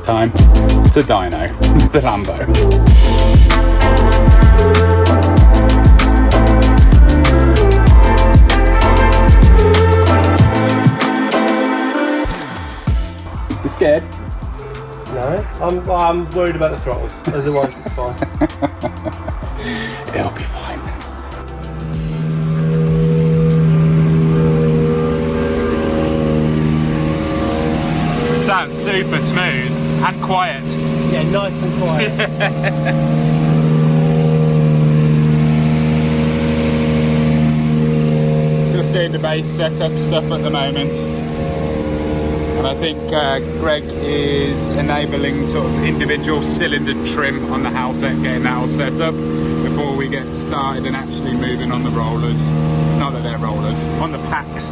time to Dyno, the Lambo. You scared? No, I'm worried about the throttles. Otherwise, it's fine. It'll be fine. Sounds super smooth and quiet. Yeah, nice and quiet. Just doing the base setup stuff at the moment. And I think Greg is enabling sort of individual cylinder trim on the Haltech, getting that all set up before we get started and actually moving on the rollers. Not that they're rollers, on the packs.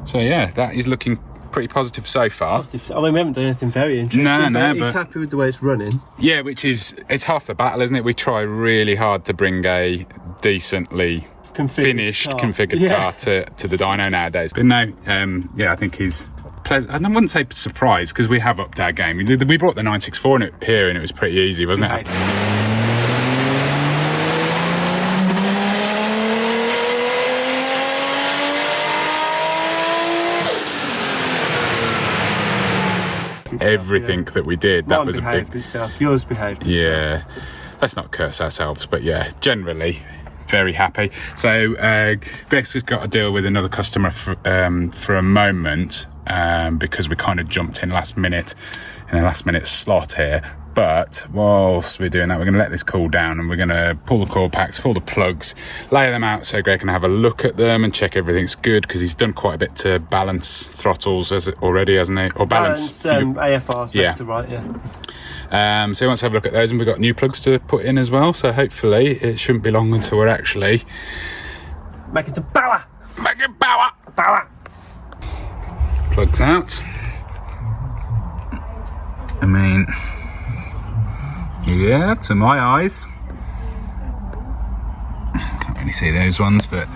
So yeah, that is looking pretty positive so far. Positive. I mean, we haven't done anything very interesting. No, but he's happy with the way it's running. Yeah, it's half the battle, isn't it? We try really hard to bring a decently configured car to the dyno nowadays. But no, yeah, I think he's pleasant. I wouldn't say surprised because we have upped our game. We brought the 964 in it here and it was pretty easy, wasn't it? Everything that we did, that was a big itself. Yours behaved itself. Yeah, let's not curse ourselves, but yeah, generally very happy. So Greg's just got to deal with another customer for a moment because we kind of jumped in last minute in a last minute slot here. But whilst we're doing that, we're going to let this cool down and we're going to pull the core packs, pull the plugs, lay them out so Greg can have a look at them and check everything's good, because he's done quite a bit to balance throttles already, hasn't he? Or balance AFRs left to right, yeah. So he wants to have a look at those, and we've got new plugs to put in as well. So hopefully it shouldn't be long until we're actually making some power. Making power. Power. Plugs out. I mean, yeah, to my eyes, can't really see those ones, but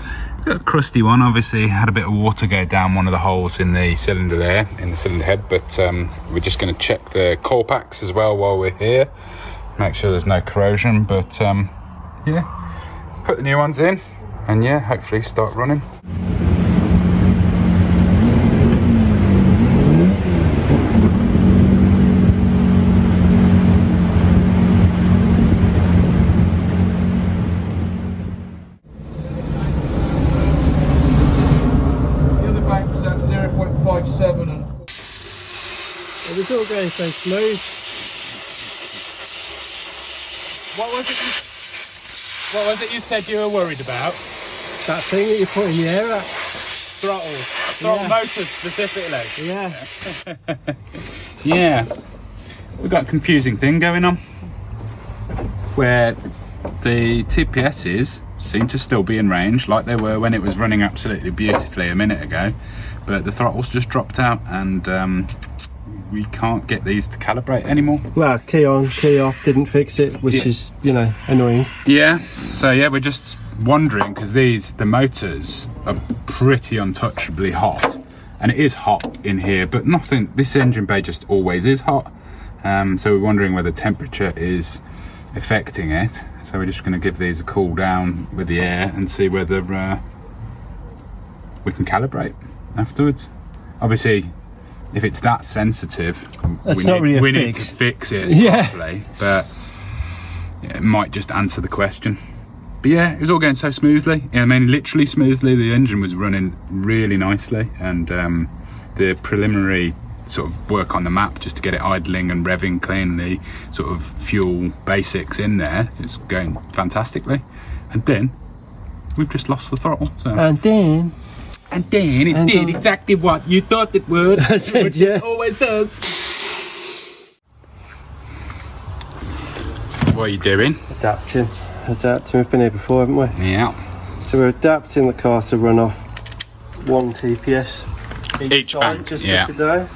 got a crusty one. Obviously had a bit of water go down one of the holes in the cylinder there, in the cylinder head, but we're just going to check the core packs as well while we're here, make sure there's no corrosion. But yeah, put the new ones in and yeah, hopefully start running. It's all going so smooth. What was it you said you were worried about? That thing that you put in the air at. Throttle motors specifically. Yeah. Yeah. We've got a confusing thing going on where the TPSs seem to still be in range like they were when it was running absolutely beautifully a minute ago, but the throttle's just dropped out and we can't get these to calibrate anymore. Well, key on, key off didn't fix it, which is, you know, annoying. Yeah, so yeah, we're just wondering, because the motors are pretty untouchably hot, and it is hot in here, but nothing, this engine bay just always is hot. So we're wondering whether temperature is affecting it. So we're just going to give these a cool down with the air and see whether we can calibrate afterwards. Obviously, if it's that sensitive, we need to fix it properly, but yeah, it might just answer the question. But yeah, it was all going so smoothly. I mean, literally smoothly. The engine was running really nicely, and the preliminary sort of work on the map just to get it idling and revving cleanly, sort of fuel basics in there, is going fantastically. And then we've just lost the throttle. So. And then it did exactly what you thought it would, which it always does. What are you doing? Adapting. We've been here before, haven't we? Yeah. So we're adapting the car to run off 1 TPS each bank, just for today,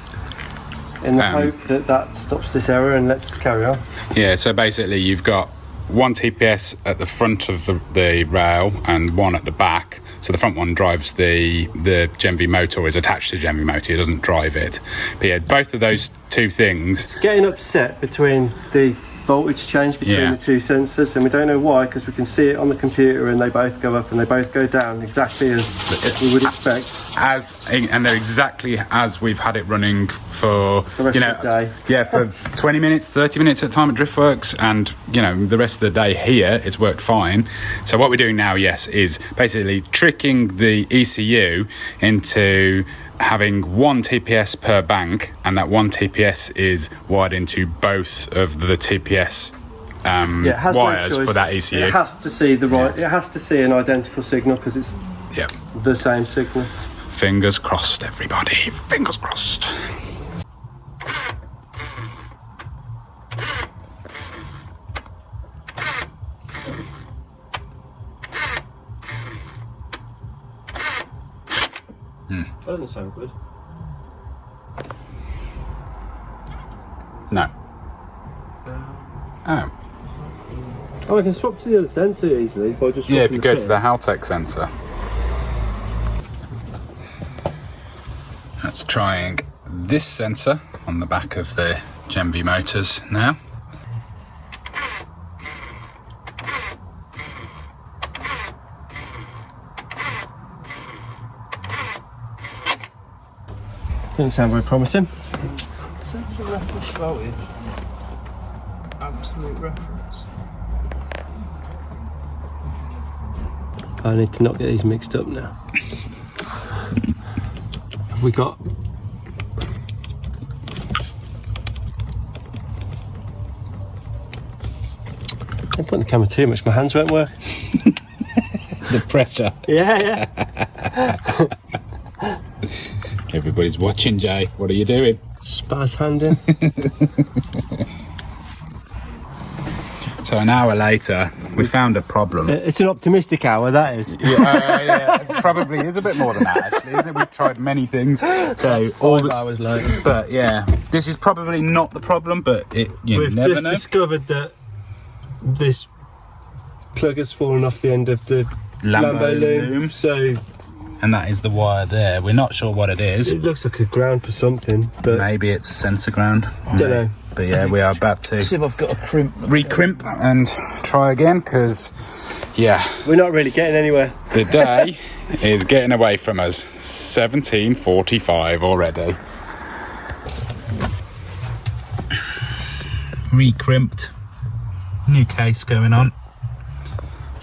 in the hope that stops this error and lets us carry on. Yeah, so basically you've got 1 TPS at the front of the rail and 1 at the back, So the front one drives the Gen V motor, or is attached to the Gen V motor. It doesn't drive it. But yeah, both of those two things. It's getting upset between the voltage change between the two sensors, and we don't know why, because we can see it on the computer and they both go up and they both go down exactly as we would expect. And they're exactly as we've had it running for the rest of the day. Yeah, for 20 minutes, 30 minutes at a time at Driftworks, and the rest of the day here it's worked fine. So what we're doing now, is basically tricking the ECU into having 1 TPS per bank, and that 1 TPS is wired into both of the TPS wires for that ECU. It has to see it has to see an identical signal because it's the same signal. Fingers crossed, everybody. Fingers crossed. That doesn't sound good. No. Oh. I can swap to the other sensor easily by just if you go to the Haltech sensor. That's trying this sensor on the back of the Gen V motors now. Doesn't sound very promising. Sensor reference voltage. Absolute reference. I need to not get these mixed up now. Have we got... I'm putting the camera too much, my hands won't work. The pressure. Yeah. Everybody's watching, Jay. What are you doing? Spaz handing. So an hour later, we found a problem. It's an optimistic hour, that is. It probably is a bit more than that, actually, isn't it? We've tried many things. So 5 hours later. But yeah, this is probably not the problem, but We've never just know. discovered that this plug has fallen off the end of the Lambo loom. So... And that is the wire there. We're not sure what it is. It looks like a ground for something, but... Maybe it's a sensor ground. Don't know. But yeah, we are about to See if I've got a crimp. recrimp and try again, because, we're not really getting anywhere. the day is getting away from us. 17:45 already. Recrimped. New case going on.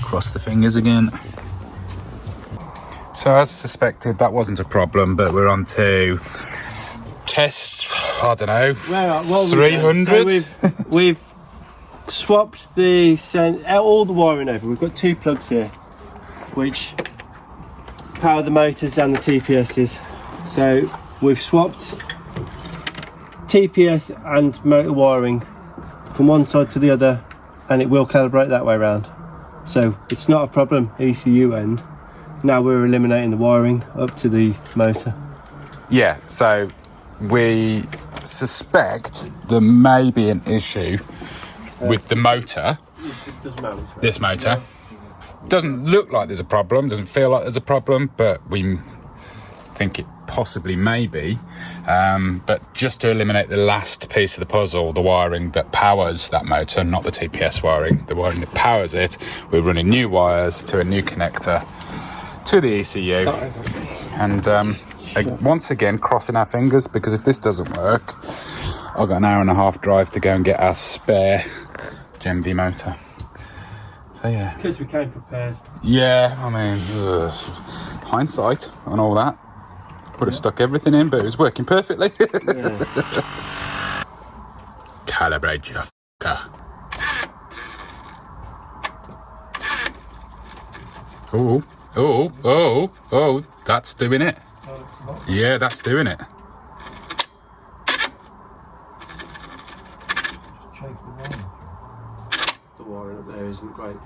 Cross the fingers again. So as suspected, that wasn't a problem, but we're on to test, I don't know, 300? So we've swapped all the wiring over. We've got 2 plugs here, which power the motors and the TPSs. So we've swapped TPS and motor wiring from one side to the other, and it will calibrate that way around. So it's not a problem, ECU end. Now we're eliminating the wiring up to the motor. Yeah, so we suspect there may be an issue with the motor. This motor. Doesn't look like there's a problem, doesn't feel like there's a problem, but we think it possibly may be. But just to eliminate the last piece of the puzzle, the wiring that powers that motor, not the TPS wiring, the wiring that powers it, we're running new wires to a new connector to the ECU, and once again crossing our fingers, because if this doesn't work, I've got an hour and a half drive to go and get our spare Gen V motor. So yeah, Because we came prepared. yeah, I mean, hindsight and all that, would have stuck everything in, but it was working perfectly. Calibrate your f***er. Oh, that's doing it. Yeah, that's doing it. The wiring up there isn't great.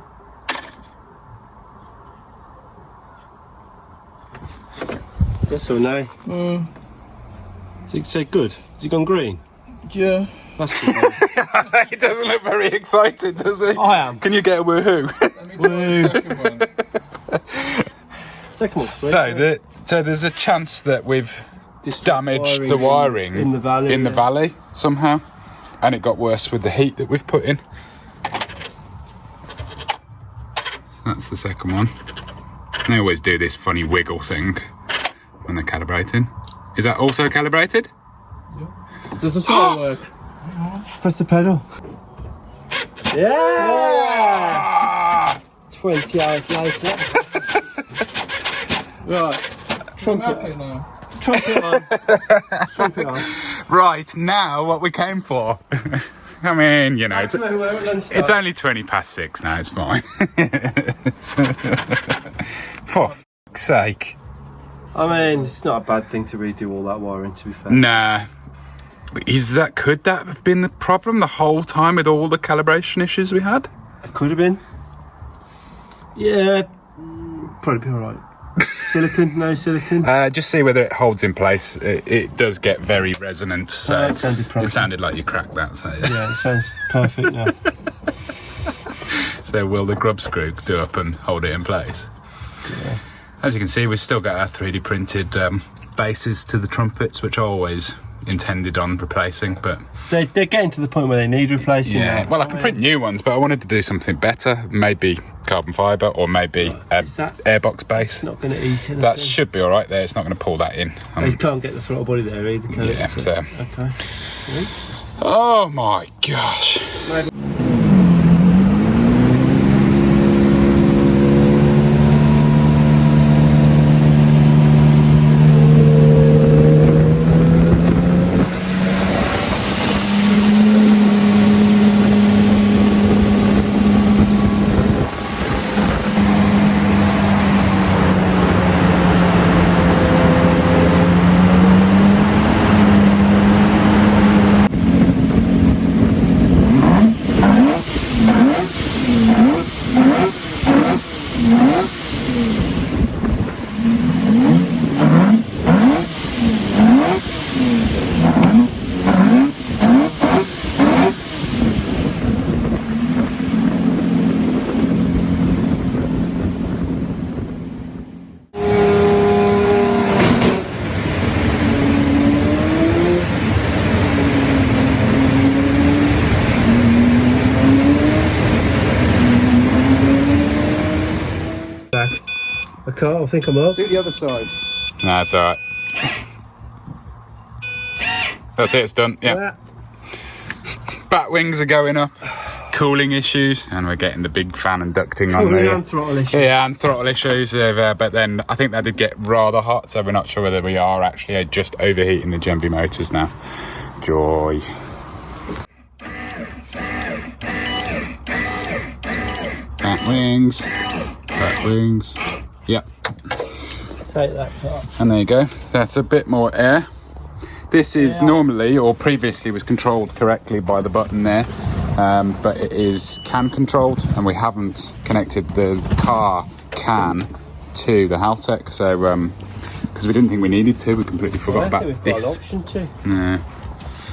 Yes or no? Is it say good? Has it gone green? Yeah. That's good. He doesn't look very excited, does he? I am. Can you get a woohoo? Woo. So Take them all three. So there's a chance that we've damaged the wiring in the valley somehow, and it got worse with the heat that we've put in. So that's the second one. They always do this funny wiggle thing when they're calibrating. Is that also calibrated? Yeah. Does the throttle work? Press the pedal. Yeah! 20 hours later. Right. Trumpet on. Trumpet on. Right, now what we came for. I mean, you know, it's only 6:20 now, it's fine. For fuck's sake. I mean, it's not a bad thing to redo all that wiring, to be fair. Nah. Could that have been the problem the whole time with all the calibration issues we had? It could have been. Yeah, probably be alright. Silicon, no silicon? Just see whether it holds in place. It does get very resonant, so it sounded like you cracked that. So yeah, it sounds perfect now. So will the grub screw do up and hold it in place? Yeah. As you can see, we've still got our 3D printed bases to the trumpets, which are always intended on replacing, but they're getting to the point where they need replacing. Yeah, now. well, I can print new ones, but I wanted to do something better, maybe carbon fibre or maybe airbox base. It's not going to eat anything. That should be all right there. It's not going to pull that in. You can't get the throttle body there either, can yeah, it? so. Okay. Sweet. Oh my gosh. I think I'm up. Do the other side. No, it's all right. That's it, it's done. Yeah. Bat wings are going up. Cooling issues, and we're getting the big fan and ducting on there. And throttle issues. Yeah, and throttle issues. But then I think that did get rather hot, so we're not sure whether we are actually just overheating the Gemby motors now. Joy. Bat wings. Bat wings. Yep. Take that car. And there you go. That's a bit more air. This is normally, or previously, was controlled correctly by the button there, but it is CAN controlled, and we haven't connected the car CAN to the Haltech, so because we didn't think we needed to, we completely forgot about we've this. Got an option to. No.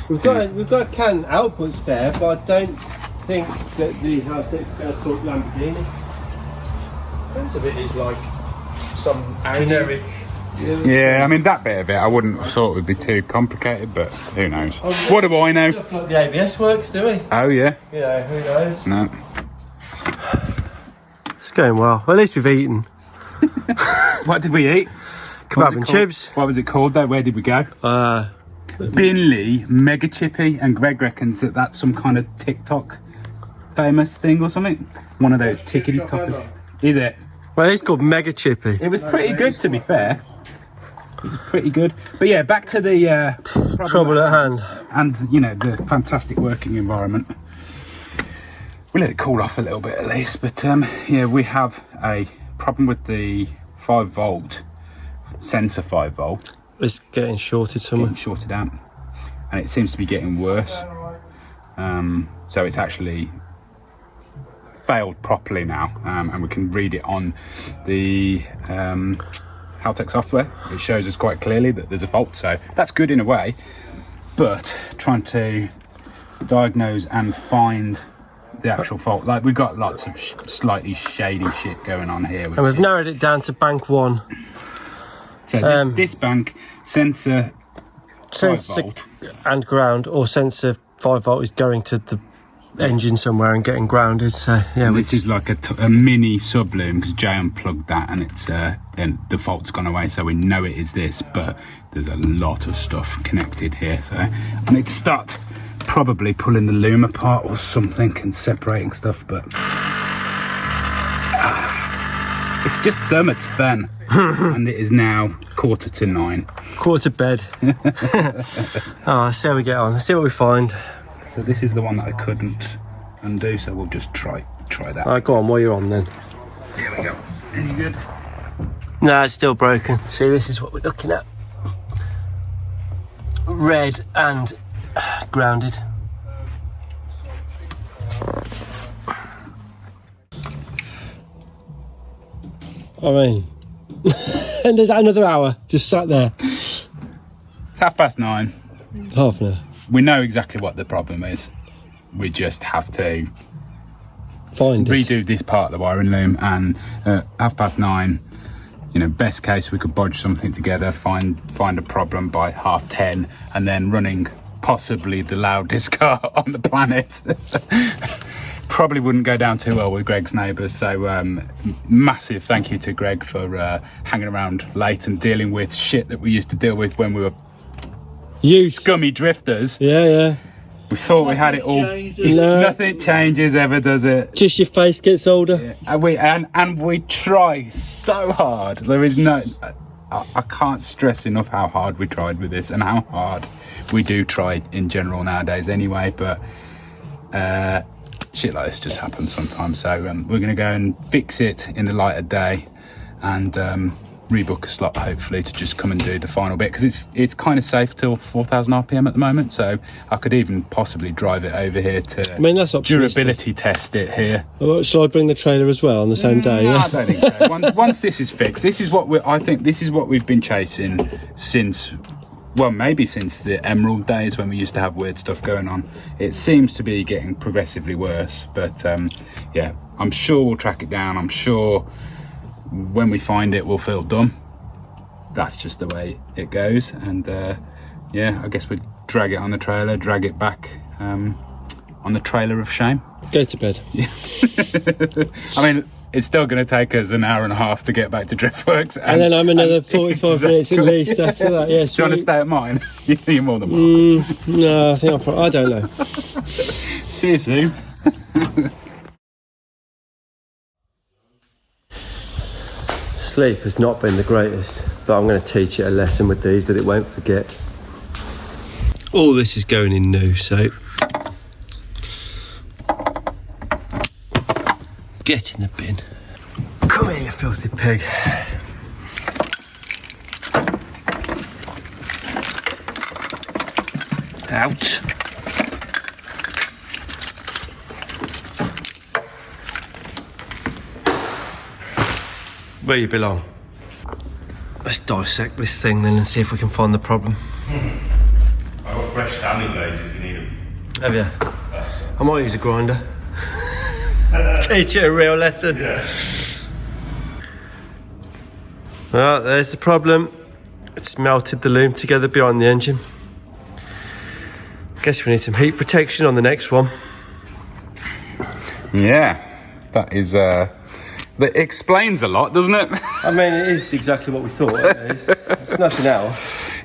We've got a CAN output spare, but I don't think that the Haltech's going to talk Lamborghini. Depends if it is like some generic. Yeah, I mean, that bit of it I wouldn't have thought would be too complicated, but who knows? What do I know? We don't like the ABS works, do we? Oh yeah. You know, who knows? No. It's going well. Well, at least we've eaten. What did we eat? Kebab and chips. What was it called though? Where did we go? Binley, Mega Chippy, and Greg reckons that that's some kind of TikTok famous thing or something. One of those tickety tockers. Is it? Well, it's called Mega Chippy. It was pretty good, to be fair. It was pretty good. But yeah, back to the trouble at hand. And, you know, the fantastic working environment. We let it cool off a little bit at least. But yeah, we have a problem with the 5 volt sensor 5 volt. It's getting shorted somewhere. Getting shorted out. And it seems to be getting worse. So it's actually failed properly now, and we can read it on the Haltech software. It shows us quite clearly that there's a fault, so that's good in a way, but trying to diagnose and find the actual fault. Like, we've got lots of slightly shady shit going on here. And we've narrowed it down to bank 1. So this bank, sensor 5 volt. And ground, or sensor 5 volt is going to the engine somewhere and getting grounded. So yeah, this is like a mini subloom, because Jay unplugged that and it's and the fault's gone away, so we know it is this, but there's a lot of stuff connected here, so I need to start probably pulling the loom apart or something and separating stuff, but it's just so much fun. And it is now 9:15. Quarter bed. Oh, let's see how we get on. Let's see what we find. So this is the one that I couldn't undo, so we'll just try that. Alright, go on, while you're on then. Here we go. Any good? No, it's still broken. See, this is what we're looking at. Red and grounded. I mean, and there's another hour just sat there. It's 9:30. Half an hour. We know exactly what the problem is. We just have to redo this part of the wiring loom, and 9:30. You know, best case we could bodge something together, find a problem by 10:30, and then running possibly the loudest car on the planet. Probably wouldn't go down too well with Greg's neighbours. So massive thank you to Greg for hanging around late and dealing with shit that we used to deal with when we were scummy drifters. Yeah. We thought we had it all. Nothing changes ever, does it? Just your face gets older. Yeah. And we try so hard. There is no. I can't stress enough how hard we tried with this, and how hard we do try in general nowadays. Anyway, but shit like this just happens sometimes. So we're going to go and fix it in the light of day, and rebook a slot hopefully to just come and do the final bit, because it's kind of safe till 4,000 RPM at the moment, so I could even possibly drive it over here to that's durability test it here. Shall I bring the trailer as well on the same day? I don't think so. Once this is fixed, this is what we've been chasing since, well, maybe since the Emerald days when we used to have weird stuff going on. It seems to be getting progressively worse, but yeah, I'm sure we'll track it down. I'm sure when we find it, we'll feel dumb. That's just the way it goes. And yeah, I guess we'd drag it on the trailer, drag it back on the trailer of shame. Go to bed. I mean, it's still going to take us an hour and a half to get back to Driftworks. And then I'm another 45 minutes at least after that. Yeah, do you want to stay at mine? You're more than welcome. No, I think I don't know. See you soon. Sleep has not been the greatest, but I'm going to teach it a lesson with these that it won't forget. All this is going in new, so get in the bin. Come here, you filthy pig. Out. Where you belong. Let's dissect this thing then and see if we can find the problem. I've got fresh standing blades if you need them. Have you? I might use a grinder. Teach it a real lesson. Yeah. Well, there's the problem. It's melted the loom together behind the engine. Guess we need some heat protection on the next one. Yeah, that is that explains a lot, doesn't it? I mean, it is exactly what we thought. It's nothing else.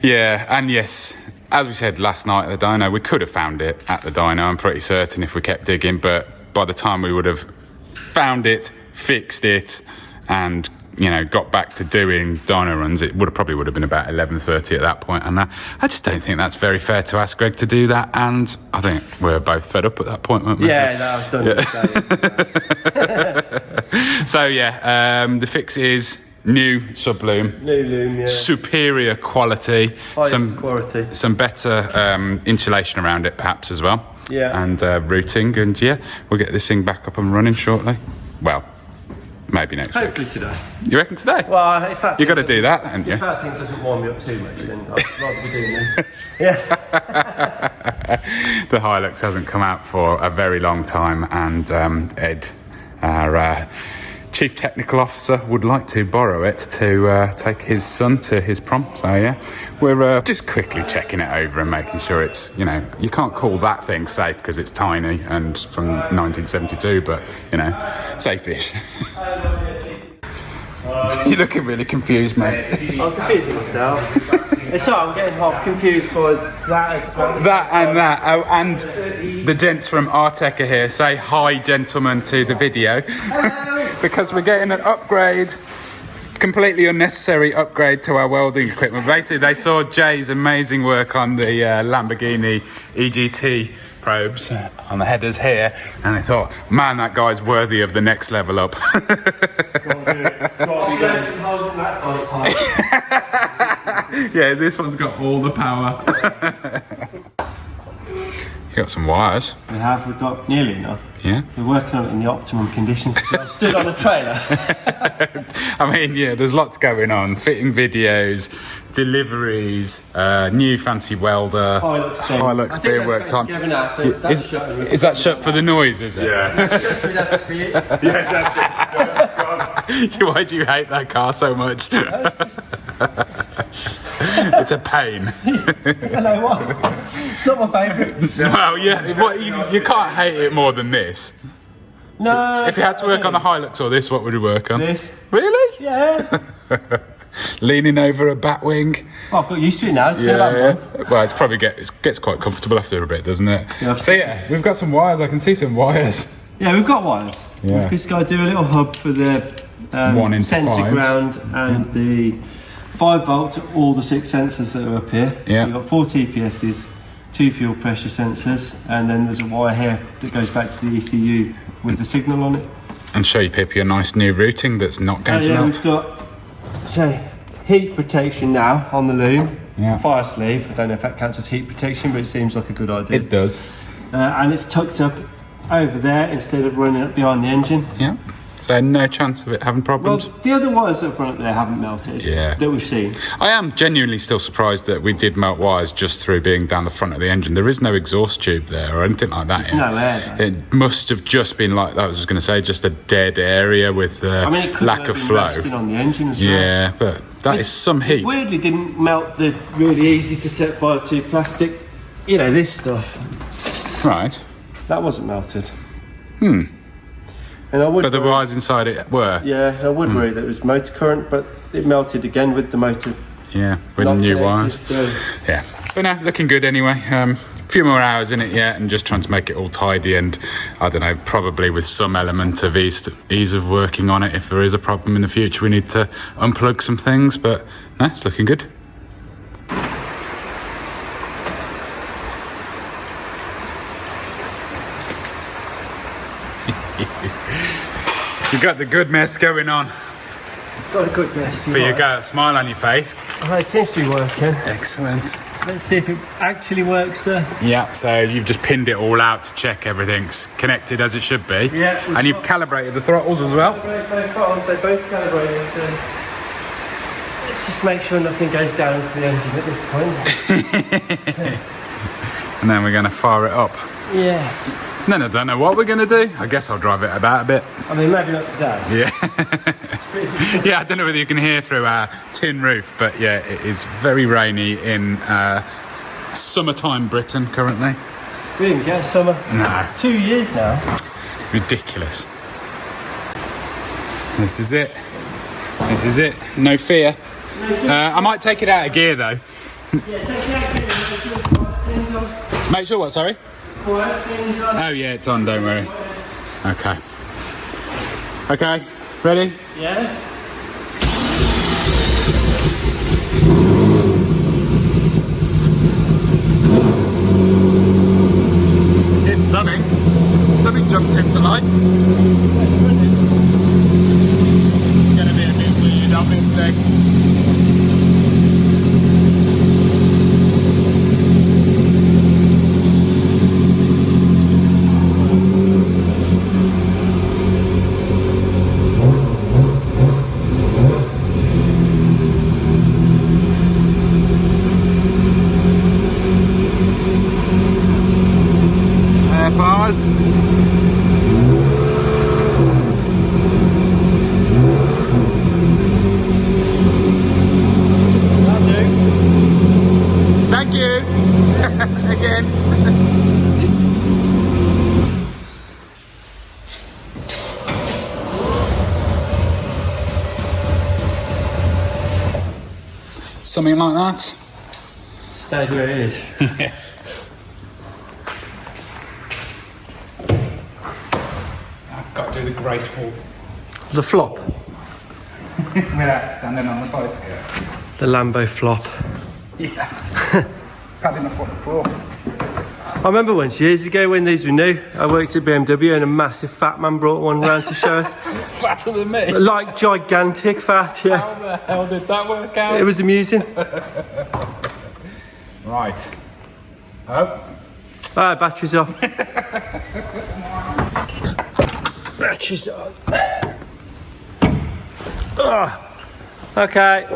Yeah, and yes, as we said last night at the dyno, we could have found it at the dyno, I'm pretty certain, if we kept digging, but by the time we would have found it, fixed it, and, you know, got back to doing dyno runs, it probably would have been about 11:30 at that point, and I just don't think that's very fair to ask Greg to do that, and I think we're both fed up at that point, weren't we? Yeah, that was done. Yeah. So yeah, the fix is new subloom, New loom, yeah. superior quality, Quality. some better insulation around it perhaps as well. Yeah. And routing, and yeah, we'll get this thing back up and running shortly. Well, maybe next Hopefully week. today. You reckon today? Well, if that You got to do that, haven't you? If that thing doesn't warm me up too much, then I'd rather be doing that. Yeah. The Hilux hasn't come out for a very long time, and Ed, our Chief Technical Officer, would like to borrow it to take his son to his prom. So yeah, we're just quickly checking it over and making sure it's, you know, you can't call that thing safe because it's tiny and from 1972, but you know, safe-ish. You're looking really confused, mate. I'm confusing myself. It's alright, I'm getting half confused by that. That and that. Oh, and the gents from Haltech are here. Say hi, gentlemen, to the video. Because we're getting an upgrade, completely unnecessary upgrade to our welding equipment. Basically, they saw Jay's amazing work on the Lamborghini EGT probes on the headers here, and they thought, man, that guy's worthy of the next level up. Yeah, this one's got all the power. You got some wires. We have, we've got nearly enough. Yeah. We're working on it in the optimum conditions. So I've stood on a trailer. I mean, yeah, there's lots going on. Fitting videos, deliveries, new fancy welder, Hilux being worked on. Now, so that's shut. Is that shut for the noise, is it? Yeah. Shut so we have to see it. Yeah, that's it. Why do you hate that car so much? It's a pain. I don't know what. It's not my favourite. Well, yeah, what, you can't hate it more than this. No. If you had to work on the Hilux or this, what would you work on? This. Really? Yeah. Leaning over a bat wing. Oh, I've got used to it now. It's been about a month. Well, it's probably gets quite comfortable after a bit, doesn't it? Yeah, so yeah, we've got some wires. I can see some wires. Yeah, we've got wires. Yeah. We've just got to do a little hub for the 1 into sensor 5s. ground and the 5 volt to all the 6 sensors that are up here. Yeah. So you've got 4 TPSs, 2 fuel pressure sensors, and then there's a wire here that goes back to the ECU with the signal on it. And show you Pip your nice new routing that's not going to melt. We've got heat protection now on the loom. Yeah. Fire sleeve. I don't know if that counts as heat protection, but it seems like a good idea. It does. And it's tucked up over there instead of running up behind the engine. Yeah. So no chance of it having problems. Well, the other wires that are front up there haven't melted. Yeah. That we've seen. I am genuinely still surprised that we did melt wires just through being down the front of the engine. There is no exhaust tube there or anything like that. There's no air though. It must have just been like that. I was going to say just a dead area with it could lack have of been flow. resting on the engine as well. Yeah, but that is some heat. It weirdly didn't melt the really easy to set fire to plastic. You know, this stuff. Right. That wasn't melted. And I would But the worry, wires inside it were. yeah, I would worry that it was motor current, but it melted again with the motor. Yeah, with the not new connected, wires. So Yeah. But no, looking good anyway. A few more hours in it yet and just trying to make it all tidy and, I don't know, probably with some element of ease of working on it. If there is a problem in the future, we need to unplug some things, but no, it's looking good. You got the good mess going on. got a good mess. But you got a smile on your face. Oh, it seems to be working. Excellent. Let's see if it actually works there. Yeah, so you've just pinned it all out to check everything's connected as it should be. Yeah. And you've calibrated the throttles as well. They're both calibrated, so let's just make sure nothing goes down for the engine at this point. And then we're going to fire it up. Yeah. Then I don't know what we're going to do. I guess I'll drive it about a bit. I mean, maybe not today. Yeah. Yeah, I don't know whether you can hear through our tin roof, but yeah, it is very rainy in summertime Britain currently. We didn't get a summer. No. 2 years now. Ridiculous. This is it. This is it. No fear. I might take it out of gear though. Yeah, take it out of gear and make sure quiet things on. Make sure what, sorry? Quiet things on. Oh yeah, it's on, don't worry. Okay. Okay, ready? Yeah. It's sunny. Something jumped into life. It's going to be a bit weird, obviously. something like that. Stayed where it is. Yeah. I've got to do the graceful The flop. without standing on the side scale. The Lambo flop. Yeah. Padding off on the floor. I remember once years ago when these were new, I worked at BMW and a massive fat man brought one round to show us. Fatter than me. Like gigantic fat, yeah. How the hell did that work out? It was amusing. Right. Oh. Ah, battery's off. Battery's on. Okay.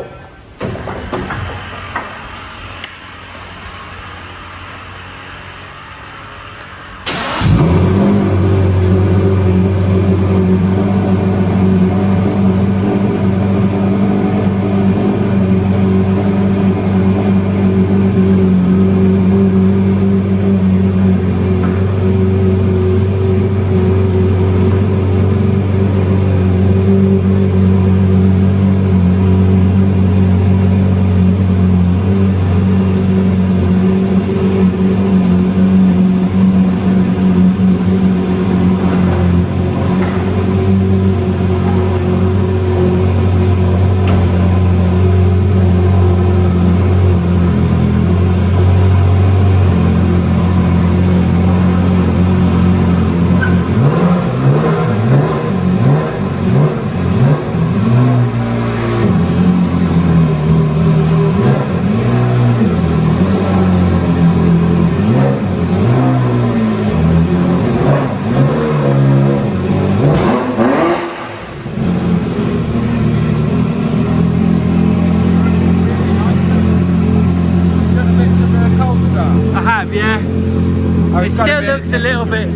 It still looks a little bit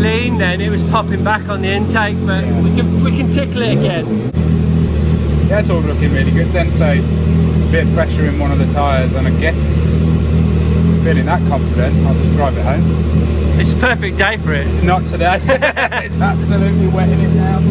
lean then, it was popping back on the intake, but we can tickle it again. Yeah, it's all looking really good then, so a bit of pressure in one of the tyres and I guess feeling that confident, I'll just drive it home. It's a perfect day for it. Not today, it's absolutely wetting it down.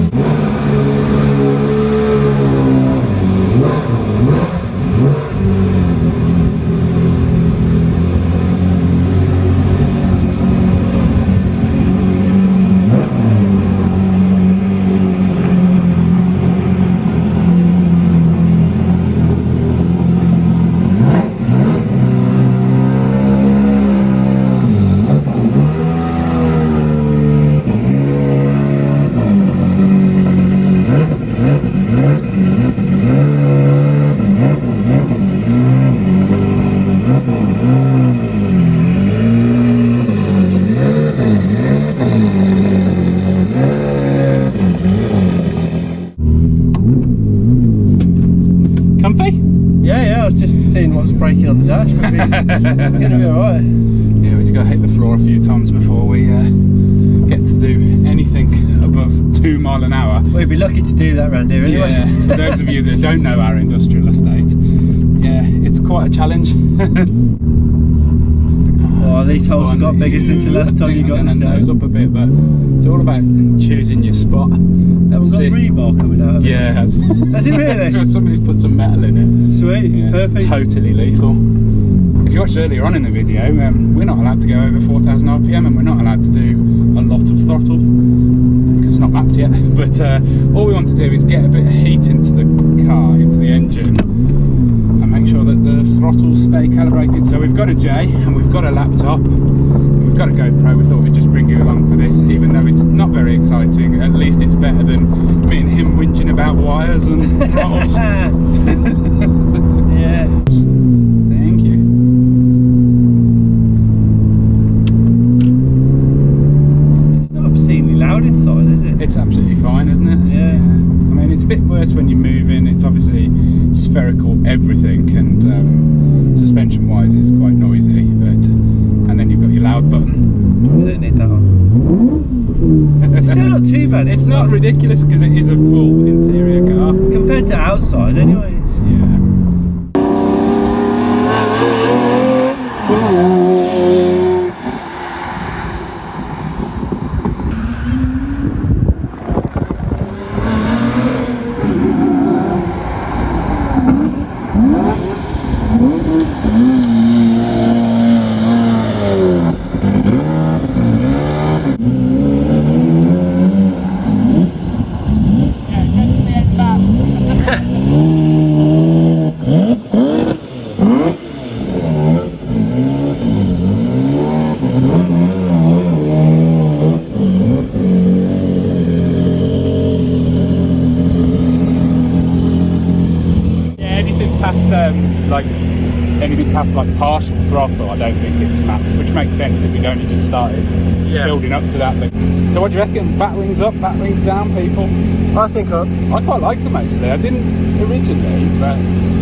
Braking on the dash, but we're gonna be alright. Yeah, we just gotta hit the floor a few times before we get to do anything above 2 miles an hour. We'd be lucky to do that around here anyway. Yeah, for those of you that don't know our industrial estate, yeah, it's quite a challenge. Oh, these holes have got bigger since the last time you got this out. Nose up a bit, but it's all about choosing your spot. Haven't got rebar coming out of it. Yeah, it has. Has it really? So somebody's put some metal in it. Sweet, yeah, perfect. It's totally lethal. If you watched earlier on in the video, we're not allowed to go over 4,000 RPM and we're not allowed to do a lot of throttle because it's not mapped yet. But all we want to do is get a bit of heat into the car, into the engine, and make sure that the throttles stay calibrated. So we've got a J and we've got a laptop. We've got a GoPro. We thought we'd just bring you along for this, even though it's not very exciting. At least it's better than me and him whinging about wires and throttles. Yeah. Thank you. It's not obscenely loud inside, is it? It's absolutely fine, isn't it? Yeah. I mean, it's a bit worse when you're moving. It's obviously spherical everything, and suspension-wise, it's quite noisy. And then you've got your loud button. We don't need that one. It's still not too bad. It's not ridiculous because it is a full interior car. Compared to outside, anyways. Yeah. Anything past like partial throttle, I don't think it's mapped, which makes sense because we'd only just started building up to that. But, so what do you reckon? Back wings up, back wings down, people? I think up. I quite like them actually. I didn't originally, but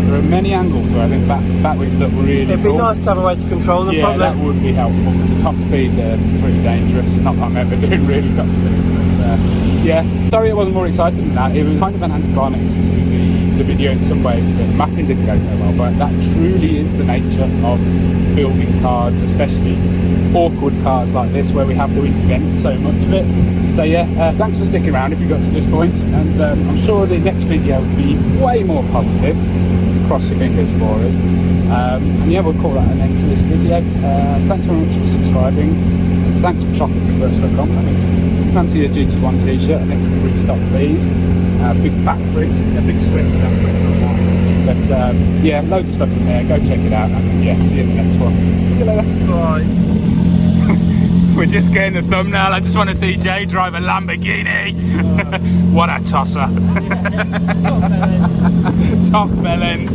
there are many angles where I think back wings look really It'd be nice to have a way to control them. Yeah, that would be helpful because the top speed they're pretty dangerous. Not that I'm ever doing really top speed, but yeah. Sorry, it wasn't more exciting than that. It was kind of an anticlimax to the video in some ways. The mapping didn't go so well, but that truly is the nature of building cars, especially awkward cars like this where we have to invent so much of it. So yeah, thanks for sticking around if you got to this point, and I'm sure the next video will be way more positive. Cross your fingers for us. And yeah, we'll call that an end to this video. Thanks very much for subscribing. Thanks for shopping@Driftworks.com. I think if you fancy a GT1 t-shirt, I think we can restock these. Big back print, a big sweater that print on that. But yeah, loads of stuff in there. Go check it out, and yeah, see you in the next one. See you later. Bye. We're just getting the thumbnail. I just want to see Jay drive a Lamborghini. What a tosser. Top bell end.